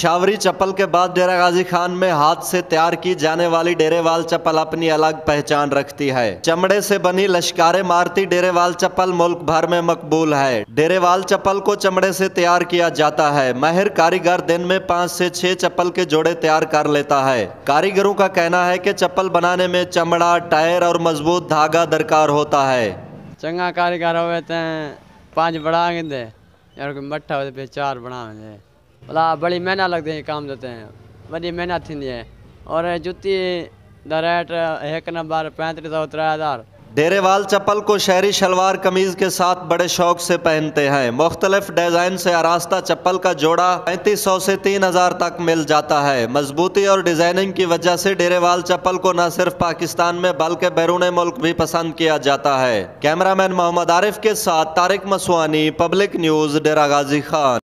पिशावरी चप्पल के बाद डेरा गाजी खान में हाथ से तैयार की जाने वाली डेरेवाल चप्पल अपनी अलग पहचान रखती है। चमड़े से बनी लश्कारे मारती डेरेवाल चप्पल मुल्क भर में मकबूल है। डेरेवाल चप्पल को चमड़े से तैयार किया जाता है। माहिर कारीगर दिन में 5 से 6 चप्पल के जोड़े तैयार कर लेता है। कारीगरों का कहना है कि चप्पल बनाने में चमड़ा, टायर और मजबूत धागा दरकार होता है। चंगा कारीगर हो 5 बड़ा दे यार मट्ठा हो 4 बना भला बड़ी मेहनत लगती है, काम देते हैं बड़ी मेहनत थी है। और जूती द रेट 1 नंबर 3500 3000। डेरेवाल चप्पल को शहरी शलवार कमीज के साथ बड़े शौक से पहनते हैं। मुख्तलिफ डिजाइन से आरास्ता चप्पल का जोड़ा 3500 से 3000 तक मिल जाता है। मजबूती और डिजाइनिंग की वजह से डेरेवाल चप्पल को न सिर्फ पाकिस्तान में बल्कि बैरून मुल्क भी पसंद किया जाता है। कैमरामैन मोहम्मद आरिफ के साथ तारिक मसवानी, पब्लिक न्यूज, डेरा गाजी खान।